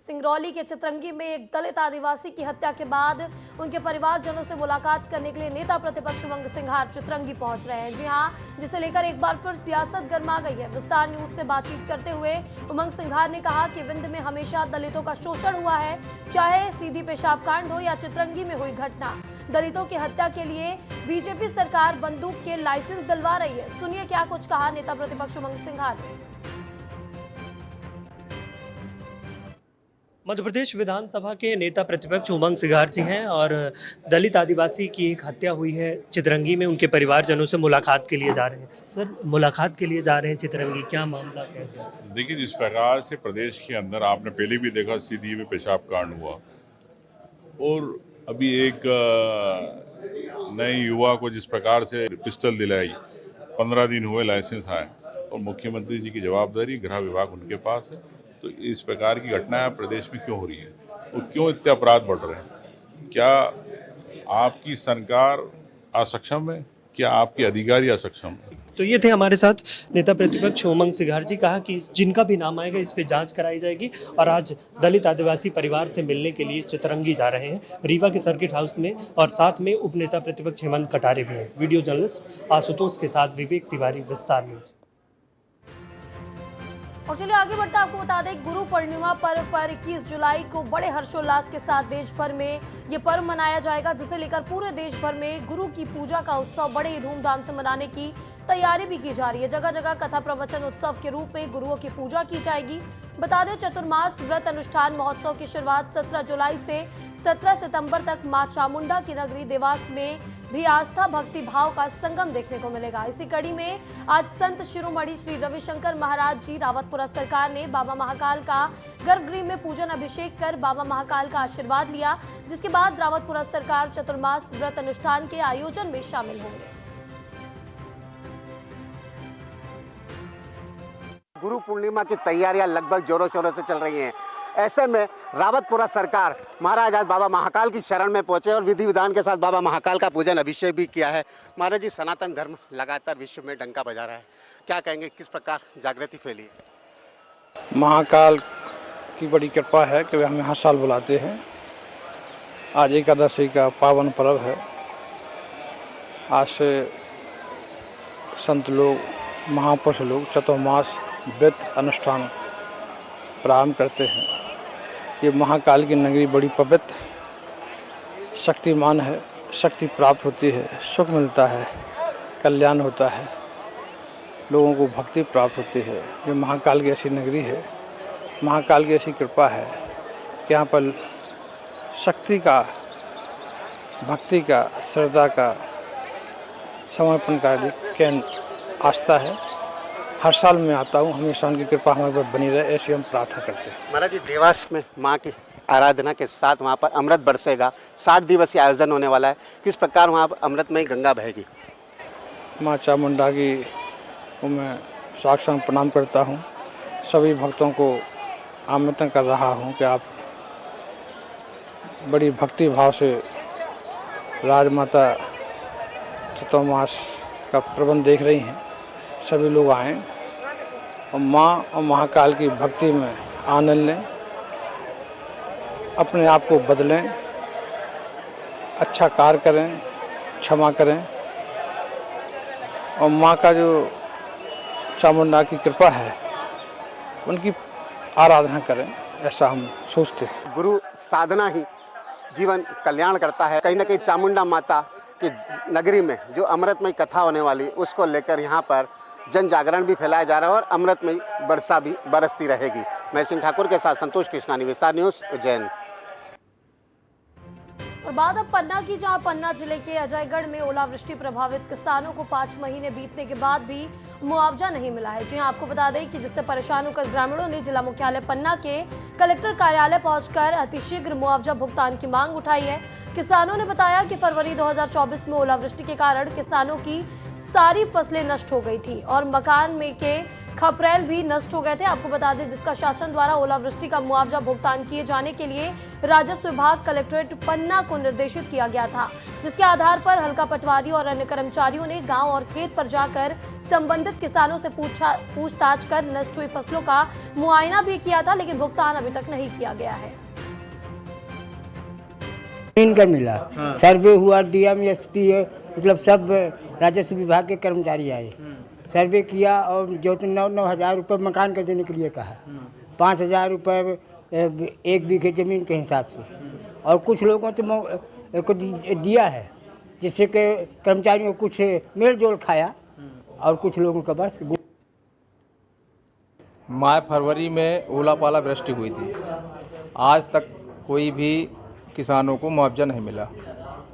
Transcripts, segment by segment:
सिंगरौली के चितरंगी में एक दलित आदिवासी की हत्या के बाद उनके परिवारजनों से मुलाकात करने के लिए नेता प्रतिपक्ष उमंग सिंघार चितरंगी पहुंच रहे हैं। जी हां, जिसे लेकर एक बार फिर सियासत गर्मा गई है। विस्तार न्यूज से बातचीत करते हुए उमंग सिंघार ने कहा कि विंध्य में हमेशा दलितों का शोषण हुआ है, चाहे सीधी पेशाब कांड हो या चितरंगी में हुई घटना। दलितों की हत्या के लिए बीजेपी सरकार बंदूक के लाइसेंस दिलवा रही है। सुनिए क्या कुछ कहा नेता प्रतिपक्ष उमंग सिंघार ने। मध्य प्रदेश विधानसभा के नेता प्रतिपक्ष उमंग सिंघार जी हैं और दलित आदिवासी की एक हत्या हुई है चितरंगी में, उनके परिवारजनों से मुलाकात के लिए जा रहे हैं। सर, मुलाकात के लिए जा रहे हैं चितरंगी, क्या मामला क्या है? देखिए, जिस प्रकार से प्रदेश के अंदर आपने पहले भी देखा सीधी में पेशाब कांड हुआ और अभी एक नए युवा को जिस प्रकार से पिस्टल दिलाई, 15 दिन हुए लाइसेंस आए और मुख्यमंत्री जी की जवाबदारी, गृह विभाग उनके पास है। तो इस प्रकार की घटनाएं प्रदेश में क्यों हो रही है और क्यों इतने अपराध बढ़ रहे हैं? क्या आपकी सरकार असक्षम है? क्या आपके अधिकारी असक्षम है? तो ये थे हमारे साथ नेता प्रतिपक्ष उमंग सिंघार जी। कहा कि जिनका भी नाम आएगा इस पे जांच कराई जाएगी और आज दलित आदिवासी परिवार से मिलने के लिए चितरंगी जा रहे हैं रीवा के सर्किट हाउस में, और साथ में उपनेता प्रतिपक्ष हेमंत कटारे भी हैं। वीडियो जर्नलिस्ट आशुतोष के साथ विवेक तिवारी, विस्तार न्यूज। और चलिए आगे बढ़ते आपको बता दें, गुरु पूर्णिमा पर्व पर 21 जुलाई को बड़े हर्षोल्लास के साथ देश भर में ये पर्व मनाया जाएगा, जिसे लेकर पूरे देश भर में गुरु की पूजा का उत्सव बड़े ही धूमधाम से मनाने की तैयारी भी की जा रही है। जगह जगह कथा प्रवचन उत्सव के रूप में गुरुओं की पूजा की जाएगी। बता दें, चतुर्मास व्रत अनुष्ठान महोत्सव की शुरुआत 17 जुलाई से 17 सितंबर तक मां चामुंडा की नगरी देवास में भी आस्था भक्ति भाव का संगम देखने को मिलेगा। इसी कड़ी में आज संत शिरोमणि श्री रविशंकर महाराज जी रावतपुरा सरकार ने बाबा महाकाल का गर्भगृह में पूजन अभिषेक कर बाबा महाकाल का आशीर्वाद लिया, जिसके बाद रावतपुरा सरकार चतुर्मास व्रत अनुष्ठान के आयोजन में शामिल होंगे। गुरु पूर्णिमा की तैयारियां लगभग जोरों शोरों से चल रही हैं। ऐसे में रावतपुरा सरकार महाराज आज बाबा महाकाल की शरण में पहुंचे और विधि विधान के साथ बाबा महाकाल का पूजन अभिषेक भी किया है। महाराज जी, सनातन धर्म लगातार विश्व में डंका बजा रहा है, क्या कहेंगे, किस प्रकार जागृति फैली है? महाकाल की बड़ी कृपा है कि वे हमें हर साल बुलाते हैं। आज एकादशी का पावन पर्व है। आज से संत लोग, महापुरुष लोग चतुर्मास व्रत अनुष्ठान प्रारंभ करते हैं। ये महाकाल की नगरी बड़ी पवित्र, शक्तिमान है। शक्ति प्राप्त होती है, सुख मिलता है, कल्याण होता है, लोगों को भक्ति प्राप्त होती है। ये महाकाल की ऐसी नगरी है, महाकाल की ऐसी कृपा है कि यहाँ पर शक्ति का, भक्ति का, श्रद्धा का, समर्पण का केंद्र आस्था है। हर साल मैं आता हूँ, हमेशा उनकी कृपा हमारे पर बनी रहे, ऐसी हम प्रार्थना करते हैं। महाराज जी, देवास में माँ की आराधना के साथ वहाँ पर अमृत बरसेगा, 60 दिवसीय आयोजन होने वाला है। किस प्रकार वहाँ पर अमृतमयी गंगा बहेगी? माँ चामुंडा की को मैं साक्षात प्रणाम करता हूँ। सभी भक्तों को आमंत्रण कर रहा हूँ कि आप बड़ी भक्ति भाव से राजमाता चतुर्मास का प्रबंध देख रही हैं। सभी लोग आएँ और माँ और महाकाल की भक्ति में आनंद लें, अपने आप को बदलें, अच्छा कार्य करें, क्षमा करें और माँ का जो चामुंडा की कृपा है उनकी आराधना करें, ऐसा हम सोचते हैं। गुरु साधना ही जीवन कल्याण करता है। कहीं ना कहीं चामुंडा माता की नगरी में जो अमृतमयी कथा होने वाली, उसको लेकर यहाँ पर जन जागरण भी फैलाया जा रहा है और अमृतमयी वर्षा भी बरसती रहेगी। मैं सिंह ठाकुर के साथ संतोष कृष्णानी, विस्तार न्यूज, उज्जैन। और बात अब पन्ना की, जहां पन्ना जिले के अजयगढ़ में ओलावृष्टि प्रभावित किसानों को 5 महीने बीतने के बाद भी मुआवजा नहीं मिला है। जी हां, आपको बता दें कि जिससे परेशान होकर ग्रामीणों ने जिला मुख्यालय पन्ना के कलेक्टर कार्यालय पहुंचकर अतिशीघ्र मुआवजा भुगतान की मांग उठाई है। किसानों ने बताया कि फरवरी 2024 में ओलावृष्टि के कारण किसानों की सारी फसलें नष्ट हो गई थी और मकान में के खपरेल भी नष्ट हो गए थे। आपको बता दें, जिसका शासन द्वारा ओलावृष्टि का मुआवजा भुगतान किए जाने के लिए राजस्व विभाग कलेक्ट्रेट पन्ना को निर्देशित किया गया था, जिसके आधार पर हल्का पटवारी और अन्य कर्मचारियों ने गांव और खेत पर जाकर संबंधित किसानों से पूछताछ कर नष्ट हुई फसलों का मुआयना भी किया था, लेकिन भुगतान अभी तक नहीं किया गया है। इनका मिला सर्वे हुआ, डीएम एसपी मतलब सब राजस्व विभाग के कर्मचारी आए, सर्वे किया और जो 9,000 रुपये मकान का देने के लिए कहा, 5,000 रुपये एक बीघे ज़मीन के हिसाब से, और कुछ लोगों को दिया है, जिससे कि कर्मचारियों को कुछ मेल जोल खाया और कुछ लोगों का बस। मार्च फरवरी में ओला पाला वृष्टि हुई थी, आज तक कोई भी किसानों को मुआवजा नहीं मिला।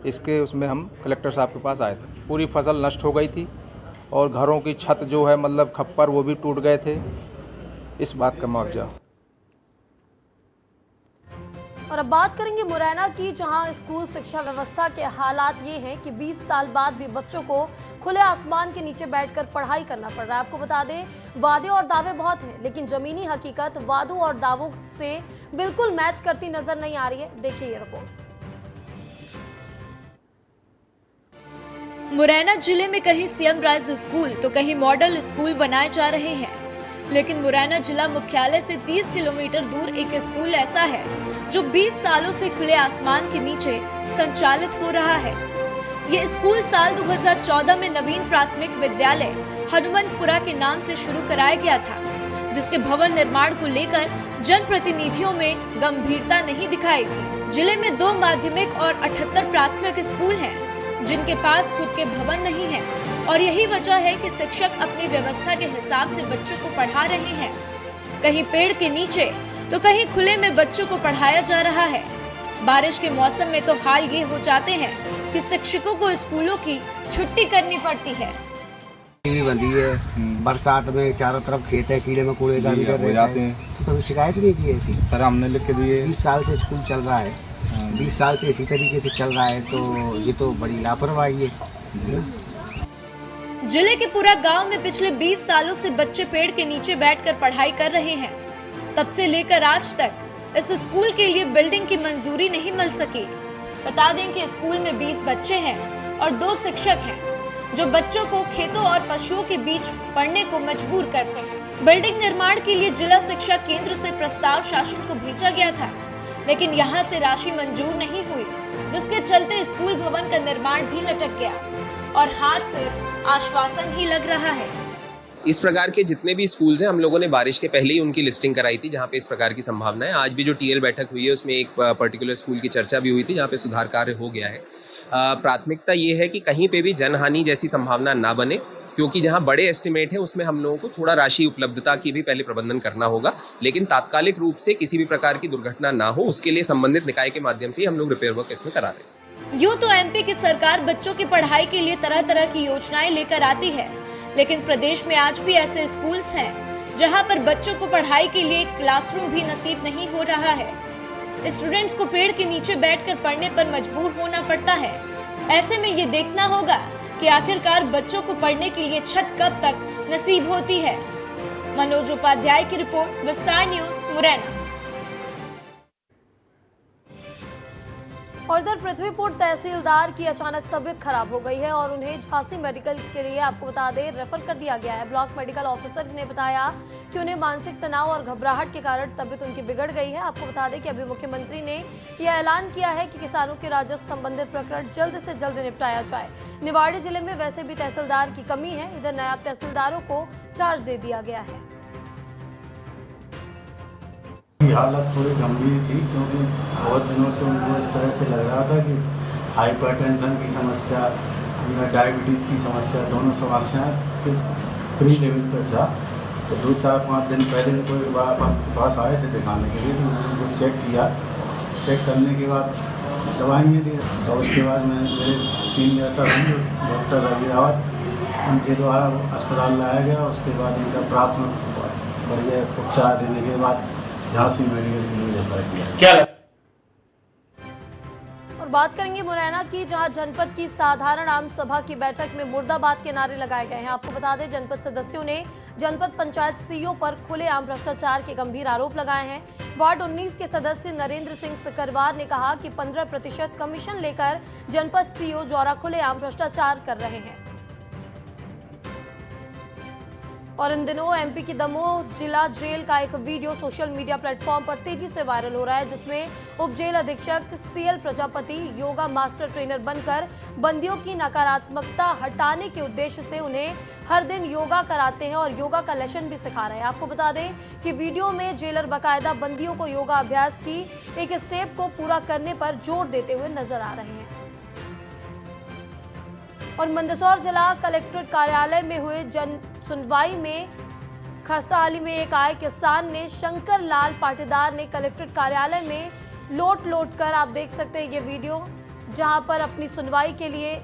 इसके उसमें हम कलेक्टर साहब के पास आए थे। पूरी फसल नष्ट हो गई थी और घरों की छत जो है मतलब खप्पर वो भी टूट गए थे। इस बात का मुआवजा। और अब बात करेंगे मुरैना की, जहां स्कूल शिक्षा व्यवस्था के हालात ये हैं कि 20 साल बाद भी बच्चों को खुले आसमान के नीचे बैठकर पढ़ाई करना पड़ रहा है। आपको बता दें, वादे और दावे बहुत हैं, लेकिन जमीनी हकीकत वादों और दावों से बिल्कुल मैच करती नजर नहीं आ रही है। देखिए ये रिपोर्ट। मुरैना जिले में कहीं सीएम राइज स्कूल तो कहीं मॉडल स्कूल बनाए जा रहे हैं, लेकिन मुरैना जिला मुख्यालय से 30 किलोमीटर दूर एक स्कूल ऐसा है जो 20 सालों से खुले आसमान के नीचे संचालित हो रहा है। ये स्कूल साल 2014 में नवीन प्राथमिक विद्यालय हनुमंतपुरा के नाम से शुरू कराया गया था, जिसके भवन निर्माण को लेकर जनप्रतिनिधियों में गंभीरता नहीं दिखाई थी। जिले में 2 माध्यमिक और 78 प्राथमिक स्कूल हैं, जिनके पास खुद के भवन नहीं है, और यही वजह है कि शिक्षक अपनी व्यवस्था के हिसाब से बच्चों को पढ़ा रहे हैं। कहीं पेड़ के नीचे तो कहीं खुले में बच्चों को पढ़ाया जा रहा है। बारिश के मौसम में तो हाल ये हो जाते हैं कि शिक्षकों को स्कूलों की छुट्टी करनी पड़ती है। बंदी है, बरसात में चारों तरफ खेत है, कीड़े मकोड़े का भी हो जाते हैं, तो कभी शिकायत नहीं की ऐसी? सर हमने लिख के दिए। 20 साल से स्कूल चल रहा है, 20 साल से इसी तरीके से चल रहा है, तो ये तो बड़ी लापरवाही है। जिले के पूरा गांव में पिछले 20 सालों से बच्चे पेड़ के नीचे बैठकर पढ़ाई कर रहे हैं। तब से लेकर आज तक इस स्कूल के लिए बिल्डिंग की मंजूरी नहीं मिल सकी। बता दें कि स्कूल में 20 बच्चे हैं और 2 शिक्षक हैं, जो बच्चों को खेतों और पशुओं के बीच पढ़ने को मजबूर करते हैं। बिल्डिंग निर्माण के लिए जिला शिक्षा केंद्र से प्रस्ताव शासन को भेजा गया था, लेकिन यहाँ से राशि मंजूर नहीं हुई, जिसके चलते स्कूल भवन का निर्माण भी लटक गया और हाथ सिर्फ आश्वासन ही लग रहा है। इस प्रकार के जितने भी स्कूल्स हैं, हम लोगों ने बारिश के पहले ही उनकी लिस्टिंग कराई थी, जहाँ पे इस प्रकार की संभावना है। आज भी जो टीएल बैठक हुई है उसमें एक पर्टिकुलर स्कूल की चर्चा भी हुई थी, जहाँ पे सुधार कार्य हो गया है। प्राथमिकता ये है कि कहीं पे भी जनहानि जैसी संभावना ना बने, क्योंकि जहाँ बड़े एस्टिमेट है उसमें हम लोगों को थोड़ा राशि उपलब्धता की भी पहले प्रबंधन करना होगा, लेकिन तात्कालिक रूप से किसी भी प्रकार की दुर्घटना ना हो, उसके लिए संबंधित निकाय के माध्यम से हम लोग रिपेयर वर्क इसमें करा रहे हैं। यूँ तो एमपी की सरकार बच्चों की पढ़ाई के लिए तरह तरह की योजनाएं लेकर आती है, लेकिन प्रदेश में आज भी ऐसे स्कूल्स हैं जहां पर बच्चों को पढ़ाई के लिए क्लासरूम भी नसीब नहीं हो रहा है। स्टूडेंट्स को पेड़ के नीचे बैठकर पढ़ने पर मजबूर होना पड़ता है। ऐसे में ये देखना होगा कि आखिरकार बच्चों को पढ़ने के लिए छत कब तक नसीब होती है। मनोज उपाध्याय की रिपोर्ट, विस्तार न्यूज, मुरैना। और इधर पृथ्वीपुर तहसीलदार की अचानक तबीयत खराब हो गई है और उन्हें झांसी मेडिकल के लिए, आपको बता दें, रेफर कर दिया गया है। ब्लॉक मेडिकल ऑफिसर ने बताया कि उन्हें मानसिक तनाव और घबराहट के कारण तबीयत उनकी बिगड़ गई है। आपको बता दें कि अभी मुख्यमंत्री ने यह ऐलान किया है कि किसानों के राजस्व संबंधित प्रकरण जल्द से जल्द निपटाया जाए। निवाड़ी जिले में वैसे भी तहसीलदार की कमी है, इधर नायब तहसीलदारों को चार्ज दे दिया गया है। हालत थोड़ी गंभीर थी, क्योंकि बहुत दिनों से उनको इस तरह से लग रहा था कि हाइपरटेंशन की समस्या या डायबिटीज़ की समस्या, दोनों समस्याएं प्री लेवल पर था। तो 2-4-5 दिन पहले कोई पास आए थे दिखाने के लिए, तो उनको चेक किया। चेक करने के बाद दवाइयाँ दी, तो उसके बाद मेरे senior sir doctor Ravi Rawat, उनके द्वारा अस्पताल लाया गया। उसके बाद इनका प्राथमिक बढ़िया उपचार देने के बाद झांसी मेडिकल के लिए रेफर किया। और बात करेंगे मुरैना की, जहां जनपद की साधारण आम सभा की बैठक में मुर्दाबाद के नारे लगाए गए हैं। आपको बता दें, जनपद सदस्यों ने जनपद पंचायत सीईओ पर खुलेआम भ्रष्टाचार के गंभीर आरोप लगाए हैं। वार्ड 19 के सदस्य नरेंद्र सिंह सिकरवार ने कहा कि 15% कमीशन लेकर जनपद सीईओ द्वारा खुलेआम भ्रष्टाचार कर रहे हैं। और इन दिनों एमपी की दमोह जिला जेल का एक वीडियो सोशल मीडिया प्लेटफॉर्म पर तेजी से वायरल हो रहा है, जिसमें उप जेल अधीक्षक CL Prajapati yoga master trainer बनकर बंदियों की नकारात्मकता हटाने के उद्देश्य से उन्हें हर दिन योगा कराते हैं और योगा का लेसन भी सिखा रहे हैं। आपको बता दें कि वीडियो में जेलर बाकायदा बंदियों को योगा अभ्यास की एक स्टेप को पूरा करने पर जोर देते हुए नजर आ रहे हैं। और मंदसौर जिला कलेक्ट्रेट कार्यालय में हुए जन सुनवाई में खस्ताहाली में एक आए किसान ने शंकर लाल पाटीदार ने कलेक्ट्रेट कार्यालय में लोट कर, आप देख सकते हैं ये वीडियो, जहां पर अपनी सुनवाई के लिए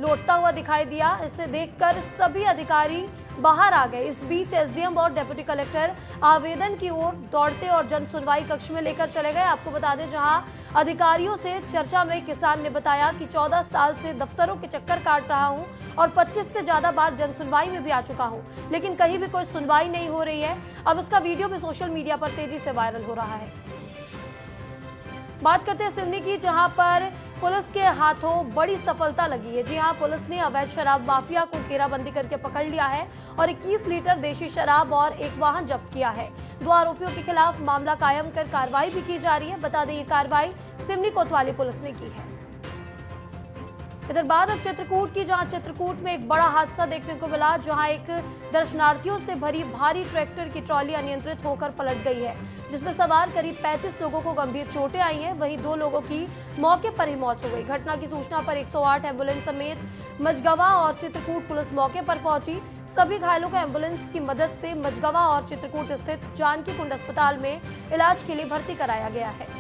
लौटता हुआ दिखाई दिया। इसे देखकर सभी अधिकारी बाहर आ गए। इस बीच एसडीएम और डिप्टी कलेक्टर आवेदन की ओर दौड़ते और जन सुनवाई कक्ष में लेकर चले गए। आपको बता दें, जहां अधिकारियों से चर्चा में किसान ने बताया कि 14 साल से दफ्तरों के चक्कर काट रहा हूं और 25 से ज्यादा बार जन सुनवाई में भी आ चुका हूं, लेकिन कहीं भी कोई सुनवाई नहीं हो रही है। अब उसका वीडियो भी सोशल मीडिया पर तेजी से वायरल हो रहा है। बात करते हैं सिवनी की, जहां पर पुलिस के हाथों बड़ी सफलता लगी है। जी हां, पुलिस ने अवैध शराब माफिया को घेराबंदी करके पकड़ लिया है और 21 लीटर देशी शराब और एक वाहन जब्त किया है। 2 आरोपियों के खिलाफ मामला कायम कर कार्रवाई भी की जा रही है। बता दें, ये कार्रवाई सिवनी कोतवाली पुलिस ने की है। इधर बात अब चित्रकूट की, जहां चित्रकूट में एक बड़ा हादसा देखने को मिला, जहां एक दर्शनार्थियों से भरी भारी ट्रैक्टर की ट्रॉली अनियंत्रित होकर पलट गई है, जिसमें सवार करीब 35 लोगों को गंभीर चोटें आई हैं। वहीं 2 लोगों की मौके पर ही मौत हो गई। घटना की सूचना पर 108 एम्बुलेंस समेत मझगवा और चित्रकूट पुलिस मौके पर पहुंची। सभी घायलों को एम्बुलेंस की मदद से मझगवा और चित्रकूट स्थित जानकी कुंड अस्पताल में इलाज के लिए भर्ती कराया गया है।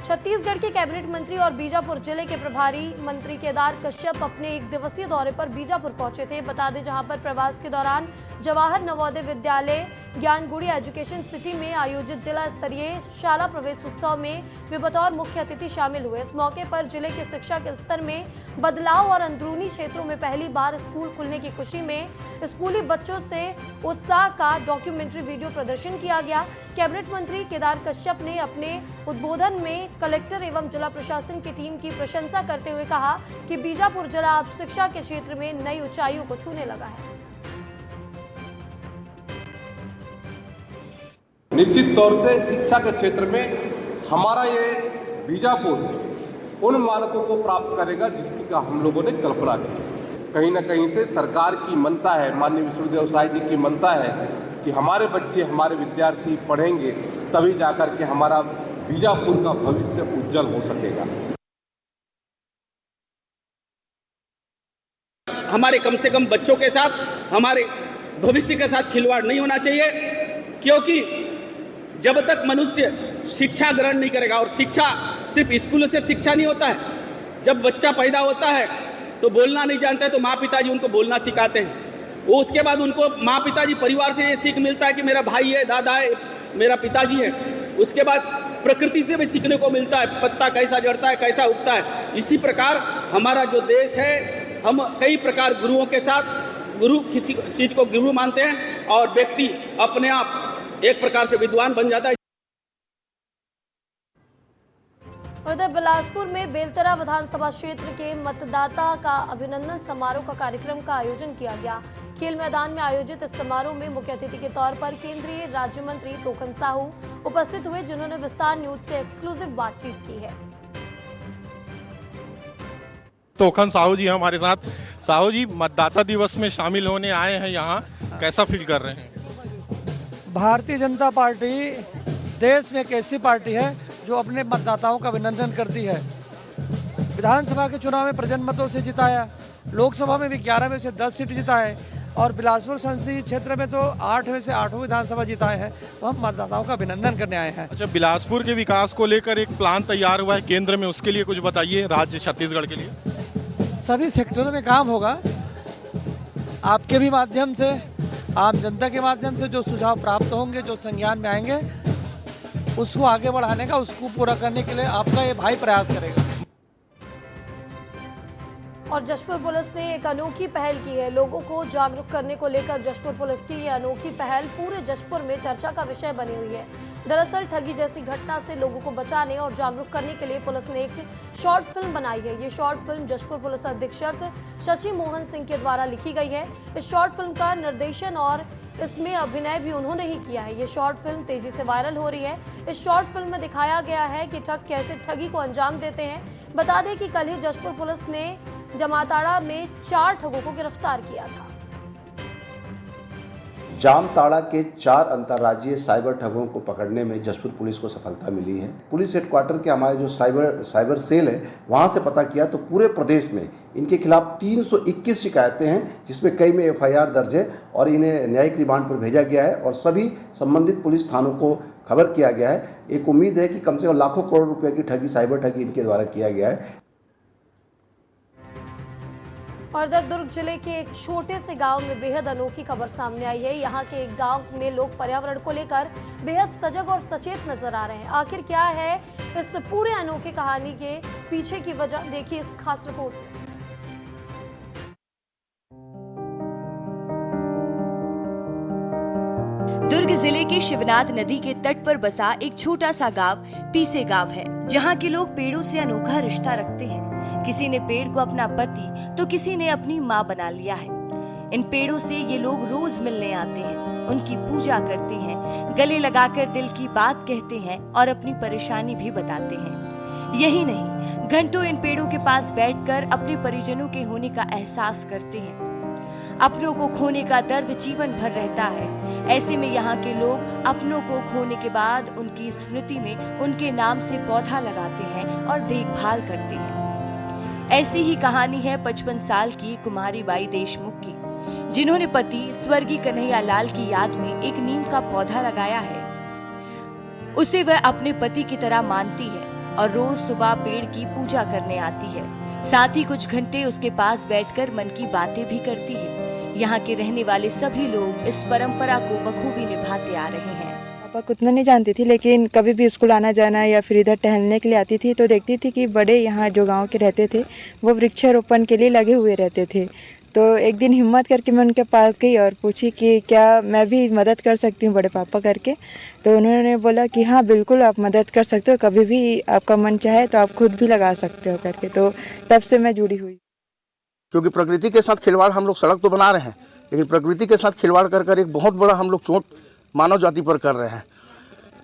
छत्तीसगढ़ के कैबिनेट मंत्री और बीजापुर जिले के प्रभारी मंत्री केदार कश्यप अपने 1 दिवसीय दौरे पर बीजापुर पहुंचे थे। बता दें, जहां पर प्रवास के दौरान जवाहर नवोदय विद्यालय ज्ञानगुड़ी एजुकेशन सिटी में आयोजित जिला स्तरीय शाला प्रवेश उत्सव में वे बतौर मुख्य अतिथि शामिल हुए। इस मौके पर जिले के शिक्षा के स्तर में बदलाव और अंदरूनी क्षेत्रों में पहली बार स्कूल खुलने की खुशी में स्कूली बच्चों से उत्साह का डॉक्यूमेंट्री वीडियो प्रदर्शन किया गया। कैबिनेट मंत्री केदार कश्यप ने अपने उद्बोधन में कलेक्टर एवं जिला प्रशासन की टीम की प्रशंसा करते हुए कहा कि बीजापुर जिला अब शिक्षा के क्षेत्र में नई ऊंचाइयों को छूने लगा है। निश्चित तौर से शिक्षा के क्षेत्र में हमारा ये बीजापुर उन मानकों को प्राप्त करेगा जिसकी का हम लोगों ने कल्पना की। कहीं ना कहीं से सरकार की मंशा है, माननीय विष्णुदेव साय जी की मंशा है कि हमारे बच्चे, हमारे विद्यार्थी पढ़ेंगे, तभी जाकर के हमारा बीजापुर का भविष्य उज्जवल हो सकेगा। हमारे कम से कम बच्चों के साथ, हमारे भविष्य के साथ खिलवाड़ नहीं होना चाहिए, क्योंकि जब तक मनुष्य शिक्षा ग्रहण नहीं करेगा, और शिक्षा सिर्फ स्कूल से शिक्षा नहीं होता है। जब बच्चा पैदा होता है तो बोलना नहीं जानता है, तो माँ पिताजी उनको बोलना सिखाते हैं। वो उसके बाद उनको माँ पिताजी परिवार से ये सीख मिलता है कि मेरा भाई है, दादा है, मेरा पिताजी है। उसके बाद प्रकृति से भी सीखने को मिलता है, पत्ता कैसा जड़ता है, कैसा उगता है। इसी प्रकार हमारा जो देश है, हम कई प्रकार गुरुओं के साथ, गुरु किसी चीज़ को गुरु मानते हैं और व्यक्ति अपने आप एक प्रकार से विद्वान बन जाता है। उधर बिलासपुर में बेलतरा विधानसभा क्षेत्र के मतदाता का अभिनंदन समारोह का कार्यक्रम का आयोजन किया गया। खेल मैदान में आयोजित इस समारोह में मुख्य अतिथि के तौर पर केंद्रीय राज्य मंत्री तोखन साहू उपस्थित हुए, जिन्होंने विस्तार न्यूज से एक्सक्लूसिव बातचीत की है। तोखन साहू जी हमारे साथ। साहू जी, मतदाता दिवस में शामिल होने आए हैं यहाँ, कैसा फील कर रहे हैं? भारतीय जनता पार्टी देश में एक ऐसी पार्टी है जो अपने मतदाताओं का अभिनंदन करती है। विधानसभा के चुनाव में प्रजन मतों से जिताया, लोकसभा में भी 11 में से 10 सीट जिताए और बिलासपुर संसदीय क्षेत्र में तो 8 में से 8 विधानसभा जिताए हैं। तो हम मतदाताओं का अभिनंदन करने आए हैं। अच्छा, बिलासपुर के विकास को लेकर एक प्लान तैयार हुआ है केंद्र में, उसके लिए कुछ बताइए, राज्य छत्तीसगढ़ के लिए। सभी सेक्टरों में काम होगा। आपके भी माध्यम से, आम जनता के माध्यम से जो सुझाव प्राप्त होंगे, जो संज्ञान में आएंगे, उसको आगे बढ़ाने का, उसको पूरा करने के लिए आपका ये भाई प्रयास करेगा। और जशपुर पुलिस ने एक अनोखी पहल की है। लोगों को जागरूक करने को लेकर जशपुर पुलिस की ये अनोखी पहल पूरे जशपुर में चर्चा का विषय बनी हुई है। दरअसल ठगी जैसी घटना से लोगों को बचाने और जागरूक करने के लिए पुलिस ने एक शॉर्ट फिल्म बनाई है। ये शॉर्ट फिल्म जशपुर पुलिस अधीक्षक शशि मोहन सिंह के द्वारा लिखी गई है। इस शॉर्ट फिल्म का निर्देशन और इसमें अभिनय भी उन्होंने ही किया है। ये शॉर्ट फिल्म तेजी से वायरल हो रही है। इस शॉर्ट फिल्म में दिखाया गया है कि ठग कैसे ठगी को अंजाम देते हैं। बता दें कि कल ही जशपुर पुलिस ने जामताड़ा में 4 ठगों को गिरफ्तार किया था। जामताड़ा के 4 अंतर्राज्यीय साइबर ठगों को पकड़ने में जशपुर पुलिस को सफलता मिली है। पुलिस हेडक्वार्टर के हमारे जो साइबर सेल है वहां से पता किया तो पूरे प्रदेश में इनके खिलाफ 321 शिकायतें हैं, जिसमें कई में FIR दर्ज है और इन्हें न्यायिक रिमांड पर भेजा गया है और सभी संबंधित पुलिस थानों को खबर किया गया है। एक उम्मीद है कि कम से कम लाखों करोड़ रुपए की ठगी, साइबर ठगी इनके द्वारा किया गया है। और इधर दुर्ग जिले के एक छोटे से गांव में बेहद अनोखी खबर सामने आई है। यहाँ के एक गांव में लोग पर्यावरण को लेकर बेहद सजग और सचेत नजर आ रहे हैं। आखिर क्या है इस पूरे अनोखी कहानी के पीछे की वजह, देखिए इस खास रिपोर्ट में। दुर्ग जिले के शिवनाथ नदी के तट पर बसा एक छोटा सा गांव पीसे गांव है, जहां के लोग पेड़ों से अनोखा रिश्ता रखते हैं। किसी ने पेड़ को अपना पति तो किसी ने अपनी माँ बना लिया है। इन पेड़ों से ये लोग रोज मिलने आते हैं, उनकी पूजा करते हैं, गले लगाकर दिल की बात कहते हैं और अपनी परेशानी भी बताते हैं। यही नहीं, घंटों इन पेड़ों के पास बैठकर अपने परिजनों के होने का एहसास करते हैं। अपनों को खोने का दर्द जीवन भर रहता है। ऐसे में यहाँ के लोग अपनों को खोने के बाद उनकी स्मृति में उनके नाम से पौधा लगाते हैं और देखभाल करते हैं। ऐसी ही कहानी है 55 साल की कुमारी बाई देशमुख की, जिन्होंने पति स्वर्गीय कन्हैया लाल की याद में एक नीम का पौधा लगाया है। उसे वह अपने पति की तरह मानती है और रोज सुबह पेड़ की पूजा करने आती है। साथ ही कुछ घंटे उसके पास बैठकर मन की बातें भी करती है। यहाँ के रहने वाले सभी लोग इस परंपरा को बखूबी निभाते आ रहे हैं। पापा को उतना नहीं जानती थी, लेकिन कभी भी स्कूल आना जाना या फिर इधर टहलने के लिए आती थी तो देखती थी कि बड़े यहाँ जो गांव के रहते थे वो वृक्षारोपण के लिए लगे हुए रहते थे। तो एक दिन हिम्मत करके मैं उनके पास गई और पूछी कि क्या मैं भी मदद कर सकती हूँ बड़े पापा करके। तो उन्होंने बोला कि हाँ बिल्कुल आप मदद कर सकते हो, कभी भी आपका मन चाहे तो आप खुद भी लगा सकते हो करके। तो तब से मैं जुड़ी हुई। क्योंकि प्रकृति के साथ खिलवाड़, हम लोग सड़क तो बना रहे हैं लेकिन प्रकृति के साथ खिलवाड़ कर कर एक बहुत बड़ा हम लोग चोट मानव जाति पर कर रहे हैं।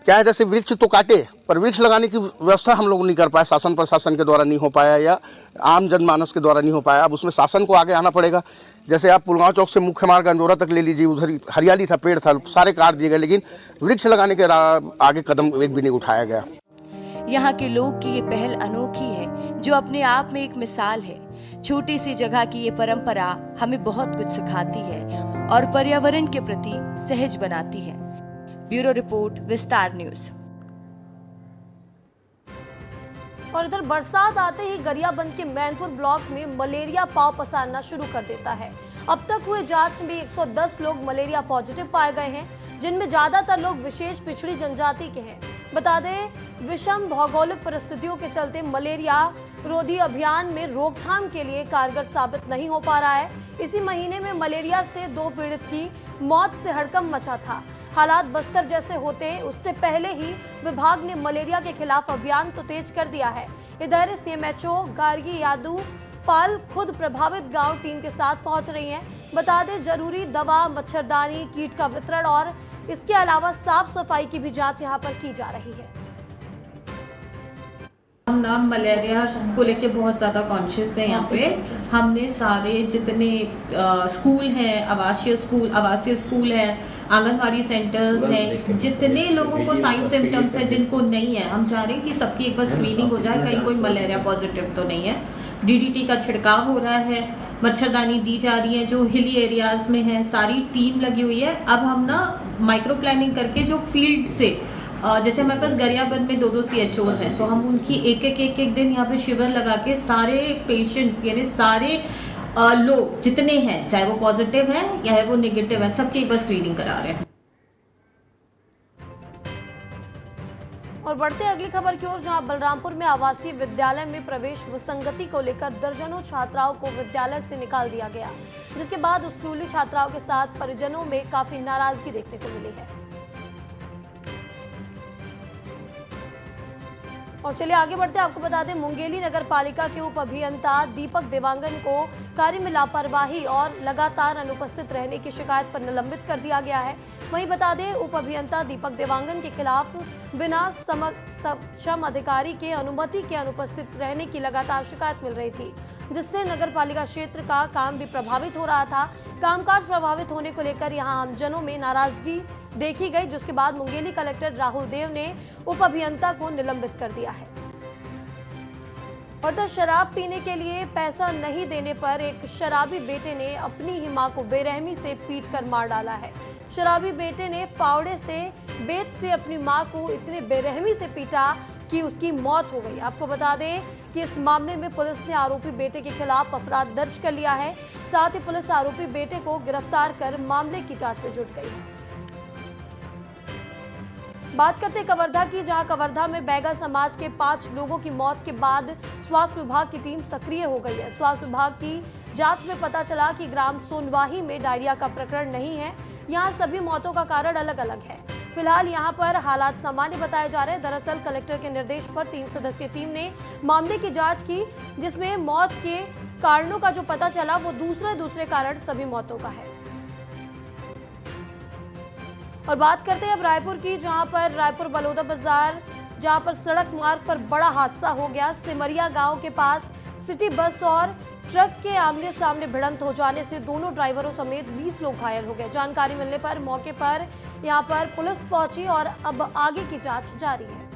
क्या है, जैसे वृक्ष तो काटे पर वृक्ष लगाने की व्यवस्था हम लोग नहीं कर पाए, शासन प्रशासन के द्वारा नहीं हो पाया या आम जनमानस के द्वारा नहीं हो पाया। अब उसमें शासन को आगे आना पड़ेगा। जैसे आप पुलगांव चौक से मुख्य मार्ग अंजोरा तक ले लीजिए, उधर हरियाली था, पेड़ था, सारे काट दिए गए, लेकिन वृक्ष लगाने के आगे कदम एक भी नहीं उठाया गया। यहाँ के लोग की ये पहल अनोखी है, जो अपने आप में एक मिसाल है। छोटी सी जगह की ये परंपरा हमें बहुत कुछ सिखाती है और पर्यावरण के प्रति सहज बनाती है। ब्यूरो रिपोर्ट, विस्तार न्यूज। और इधर बरसात आते ही गरियाबंद के मैनपुर ब्लॉक में मलेरिया पांव पसारना शुरू कर देता है। अब तक हुए जांच में 110 लोग मलेरिया पॉजिटिव पाए गए हैं, जिनमें ज्यादातर लोग विशेष पिछड़ी जनजाति के हैं। बता दें, विषम भौगोलिक परिस्थितियों के चलते मलेरिया रोधी अभियान में रोकथाम के लिए कारगर साबित नहीं हो पा रहा है। इसी महीने में मलेरिया से 2 पीड़ित की मौत से हड़कंप मचा था। हालात बस्तर जैसे होते उससे पहले ही विभाग ने मलेरिया के खिलाफ अभियान तो तेज कर दिया है। इधर CMHO गार्गी यादू पाल खुद प्रभावित गांव टीम के साथ पहुंच रही हैं। बता दें, जरूरी दवा, मच्छरदानी, कीट का वितरण और इसके अलावा साफ सफाई की भी जांच यहां पर की जा रही है। हम ना मलेरिया को लेके बहुत ज़्यादा कॉन्शियस है। यहाँ पे हमने सारे जितने स्कूल हैं, आवासीय स्कूल है, आंगनवाड़ी सेंटर्स हैं, जितने लोगों को साइन सिम्टम्स है, जिनको नहीं है, हम चाह रहे हैं कि सबकी एक बार स्क्रीनिंग हो जाए, कहीं कोई मलेरिया पॉजिटिव तो नहीं है। DDT का छिड़काव हो रहा है, मच्छरदानी दी जा रही है जो हिली एरियाज़ में है, सारी टीम लगी हुई है। अब हम ना माइक्रो प्लानिंग करके जो फील्ड से जैसे हमारे पास गरियाबंद में 2 CHOs हैं, तो हम उनकी एक दिन यहाँ पे शिविर लगा के सारे पेशेंट्स यानी सारे लोग जितने हैं, चाहे वो पॉजिटिव हैं या वो नेगेटिव है, सबकी एक बार स्क्रीनिंग करा रहे हैं। और बढ़ते अगली खबर की ओर, जहां बलरामपुर में आवासीय विद्यालय में प्रवेश विसंगति को लेकर दर्जनों छात्राओं को विद्यालय से निकाल दिया गया, जिसके बाद स्कूली छात्राओं के साथ परिजनों में काफी नाराजगी देखने को मिली है। और चलिए आगे बढ़ते, आपको बता दें मुंगेली नगर पालिका के उप अभियंता दीपक देवांगन को कार्य में लापरवाही और लगातार अनुपस्थित रहने की शिकायत पर निलंबित कर दिया गया है। वहीं बता दें उप अभियंता दीपक देवांगन के खिलाफ बिना सक्षम अधिकारी के अनुमति के अनुपस्थित रहने की लगातार शिकायत मिल रही थी, जिससे नगर पालिका क्षेत्र का काम भी प्रभावित हो रहा था। कामकाज प्रभावित होने को लेकर यहां आमजनों में नाराजगी देखी गई, जिसके बाद मुंगेली कलेक्टर राहुल देव ने उप अभियंता को निलंबित कर दिया है। और शराब पीने के लिए पैसा नहीं देने पर एक शराबी बेटे ने अपनी ही मां को बेरहमी से पीटकर मार डाला है। शराबी बेटे ने फावड़े से बेत से अपनी मां को इतने बेरहमी से पीटा कि उसकी मौत हो गई। आपको बता दें कि इस मामले में पुलिस ने आरोपी बेटे के खिलाफ अपराध दर्ज कर लिया है। साथ ही पुलिस आरोपी बेटे को गिरफ्तार कर मामले की जांच में जुट गई है। बात करते कवर्धा की, जहां कवर्धा में बैगा समाज के 5 लोगों की मौत के बाद स्वास्थ्य विभाग की टीम सक्रिय हो गई है। स्वास्थ्य विभाग की जांच में पता चला कि ग्राम सोनवाही में डायरिया का प्रकरण नहीं है। यहां सभी मौतों का कारण अलग अलग है। फिलहाल यहां पर हालात सामान्य बताए जा रहे हैं। दरअसल कलेक्टर के निर्देश पर 3 सदस्यीय टीम ने मामले की जांच की, जिसमें मौत के कारणों का जो पता चला वो दूसरे कारण सभी मौतों का है। और बात करते हैं अब रायपुर की, जहां पर रायपुर बलौदा बाजार जहां पर सड़क मार्ग पर बड़ा हादसा हो गया। सिमरिया गांव के पास सिटी बस और ट्रक के आमने सामने भिड़ंत हो जाने से दोनों ड्राइवरों समेत 20 लोग घायल हो गए। जानकारी मिलने पर मौके पर यहां पर पुलिस पहुंची और अब आगे की जांच जारी है।